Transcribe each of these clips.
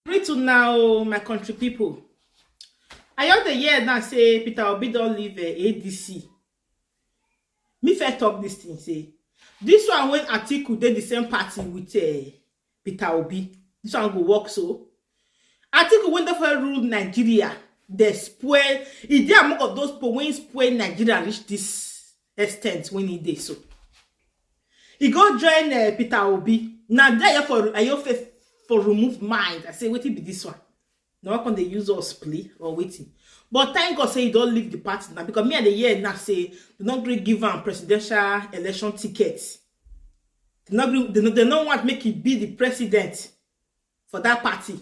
Greet to now, my country people. I heard the year now say Peter Obi don't leave ADC. Me first talk this thing say this one when Atiku did the same party with Peter Obi. This one go work so. Atiku went for rule Nigeria. They spoil. Is there among of those people when spoil Nigeria reach this extent when he did so? He go join Peter Obi. Now there for remove mind. I say waiting be this one. Now can they use us play or waiting? But thank God say he don't leave the party now because me at the year now say do not give him presidential election tickets. They don't want to make him be the president for that party.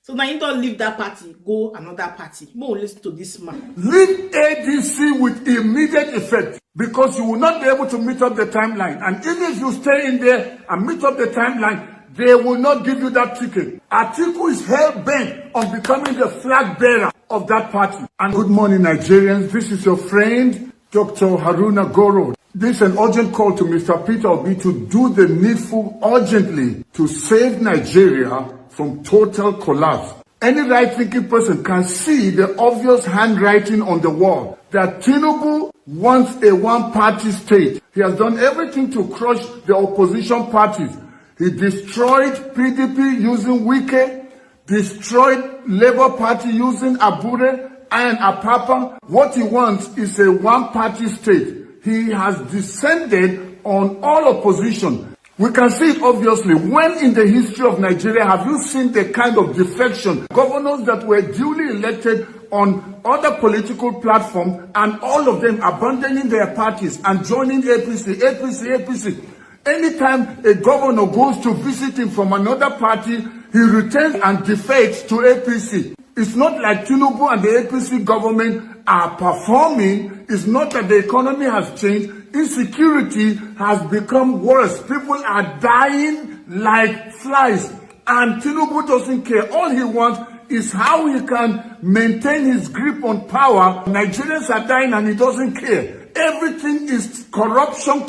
So now you don't leave that party, go another party. More listen to this man. Leave ADC with immediate effect because you will not be able to meet up the timeline. And even if you stay in there and meet up the timeline, they will not give you that ticket. Atiku is hell-bent on becoming the flag bearer of that party. And good morning, Nigerians. This is your friend, Dr. Haruna Goro. This is an urgent call to Mr. Peter Obi to do the needful urgently to save Nigeria from total collapse. Any right-thinking person can see the obvious handwriting on the wall that Tinubu wants a one-party state. He has done everything to crush the opposition parties. He destroyed PDP using Wike, destroyed Labour Party using Abure and Apapa. What he wants is a one-party state. He has descended on all opposition. We can see it obviously. When in the history of Nigeria have you seen the kind of defection? Governors that were duly elected on other political platforms and all of them abandoning their parties and joining APC. Anytime a governor goes to visit him from another party, he returns and defects to APC. It's not like Tinubu and the APC government are performing. It's not that the economy has changed. Insecurity has become worse. People are dying like flies. And Tinubu doesn't care. All he wants is how he can maintain his grip on power. Nigerians are dying and he doesn't care. Everything is corruption.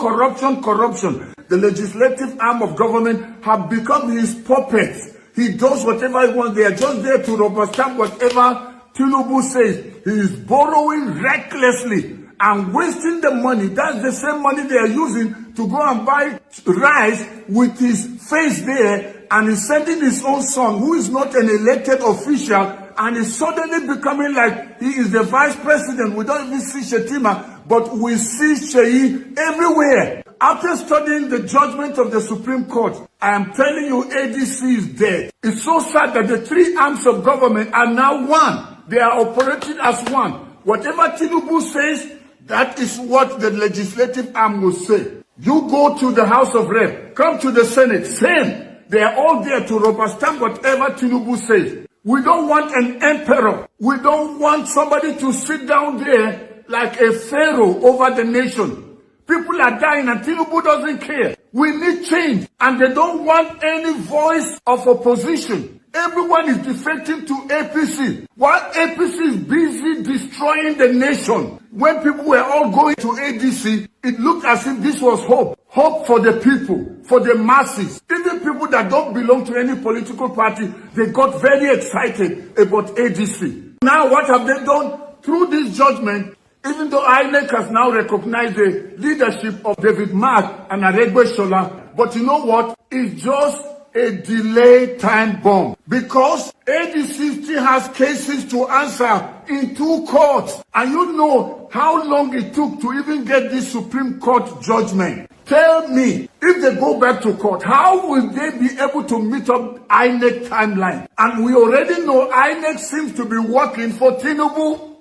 The legislative arm of government have become his puppets. He does whatever he wants. They are just there to rubber stamp whatever Tinubu says. He is borrowing recklessly and wasting the money. That's the same money they are using to go and buy rice with his face there, and he's sending his own son, who is not an elected official, and is suddenly becoming like he is the vice president. We don't even see Shetima, but we see Sheyi everywhere. After studying the judgment of the Supreme Court, I am telling you ADC is dead. It's so sad that the three arms of government are now one. They are operating as one. Whatever Tinubu says, that is what the legislative arm will say. You go to the House of Rep, come to the Senate, same. They are all there to rubber stamp whatever Tinubu says. We don't want an emperor. We don't want somebody to sit down there like a pharaoh over the nation. People are dying and Tinubu doesn't care. We need change. And they don't want any voice of opposition. Everyone is defecting to APC. While APC is busy destroying the nation. When people were all going to ADC, it looked as if this was hope. Hope for the people, for the masses. Even people that don't belong to any political party, they got very excited about ADC. Now what have they done? Through this judgment, even though INEC has now recognized the leadership of David Mark and Aregbe Shola, but you know what? It's just a delay time bomb because ADC still has cases to answer in 2 courts. And you know how long it took to even get this Supreme Court judgment. Tell me, if they go back to court, how will they be able to meet up INEC timeline? And we already know INEC seems to be working for Tinubu.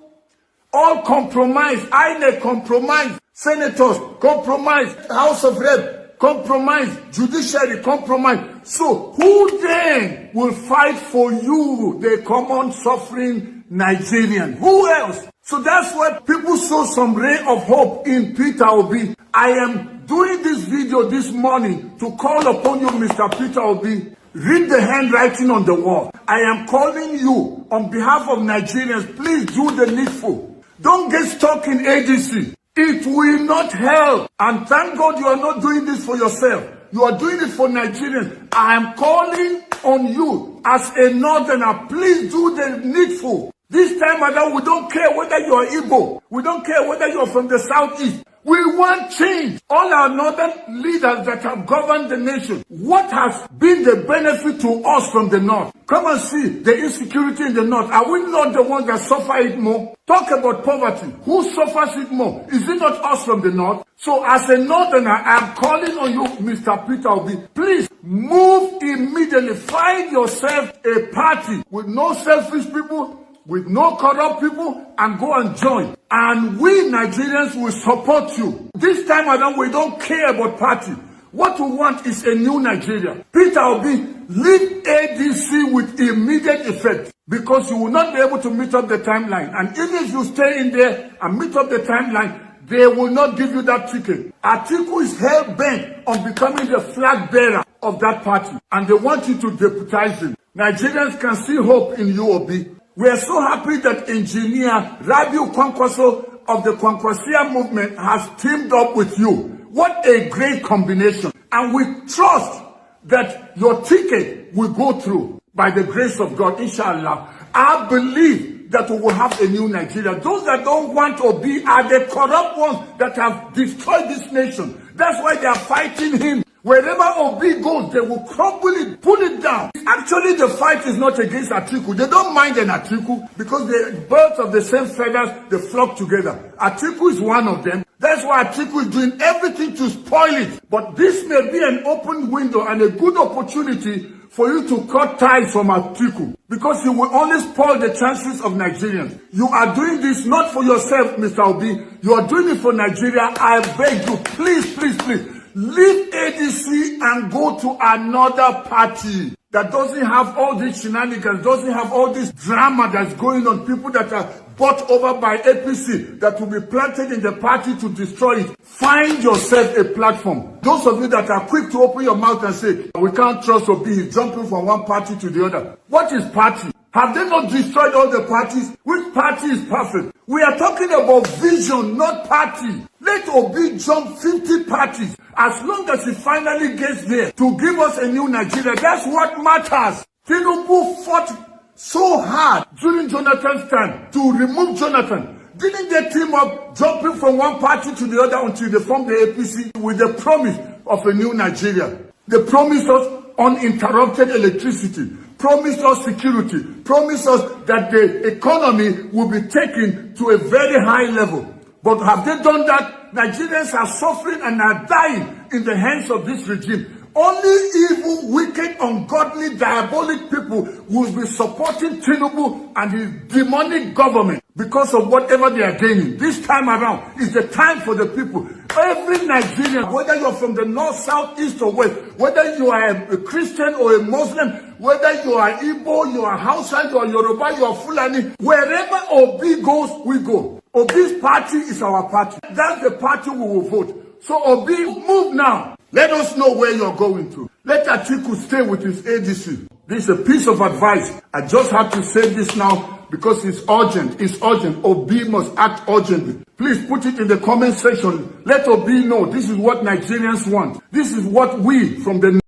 All compromise, INEC compromise, senators compromise, House of Rep compromise, judiciary compromise. So who then will fight for you, the common suffering Nigerian? Who else? So that's why people saw some ray of hope in Peter Obi. I am doing this video this morning to call upon you, Mr. Peter Obi. Read the handwriting on the wall. I am calling you on behalf of Nigerians. Please do the needful. Don't get stuck in ADC. It will not help. And thank God you are not doing this for yourself. You are doing it for Nigerians. I am calling on you as a northerner. Please do the needful. This time around, we don't care whether you're Igbo. We don't care whether you're from the southeast. We want change. All our northern leaders that have governed the nation, what has been the benefit to us from the north? Come and see the insecurity in the north. Are we not the ones that suffer it more? Talk about poverty. Who suffers it more? Is it not us from the north? So as a northerner, I'm calling on you, Mr. Peter Obi, please move immediately. Find yourself a party with no selfish people, with no corrupt people, and go and join. And we Nigerians will support you. This time around, we don't care about party. What we want is a new Nigeria. Peter Obi, leave ADC with immediate effect, because you will not be able to meet up the timeline. And even if you stay in there and meet up the timeline, they will not give you that ticket. Atiku is hell-bent on becoming the flag bearer of that party, and they want you to deputize him. Nigerians can see hope in you, Obi. We are so happy that engineer Rabiu Kwankwaso of the Kwankwasia movement has teamed up with you. What a great combination. And we trust that your ticket will go through by the grace of God, inshallah. I believe that we will have a new Nigeria. Those that don't want Obi are the corrupt ones that have destroyed this nation. That's why they are fighting him. Wherever Obi goes, they will crumble it, pull it down. Actually, the fight is not against Atiku. They don't mind an Atiku because the birds of the same feathers, they flock together. Atiku is one of them. That's why Atiku is doing everything to spoil it. But this may be an open window and a good opportunity for you to cut ties from Atiku, because he will only spoil the chances of Nigerians. You are doing this not for yourself, Mr. Obi. You are doing it for Nigeria. I beg you, please, please, please. Leave ADC and go to another party that doesn't have all these shenanigans, doesn't have all this drama that's going on, people that are bought over by APC that will be planted in the party to destroy it. Find yourself a platform. Those of you that are quick to open your mouth and say, we can't trust Obi, he's jumping from one party to the other. What is party? Have they not destroyed all the parties? Which party is perfect? We are talking about vision, not party. Let Obi jump 50 parties as long as he finally gets there to give us a new Nigeria. That's what matters. Tinubu fought so hard during Jonathan's time to remove Jonathan. Didn't they team up jumping from one party to the other until they formed the APC with the promise of a new Nigeria? They promised us uninterrupted electricity, promised us security, promised us that the economy will be taken to a very high level. But have they done that? Nigerians are suffering and are dying in the hands of this regime. Only evil, wicked, ungodly, diabolic people will be supporting Tinubu and his demonic government because of whatever they are gaining. This time around is the time for the people. Every Nigerian, whether you're from the north, south, east, or west, whether you are a Christian or a Muslim, whether you are Igbo, you are Hausa, you are Yoruba, you are Fulani, wherever Obi goes, we go. Obi's party is our party. That's the party we will vote. So Obi, move now. Let us know where you're going to. Let Atiku stay with his ADC. This is a piece of advice. I just have to say this now because it's urgent. It's urgent. Obi must act urgently. Please put it in the comment section. Let Obi know this is what Nigerians want. This is what we from the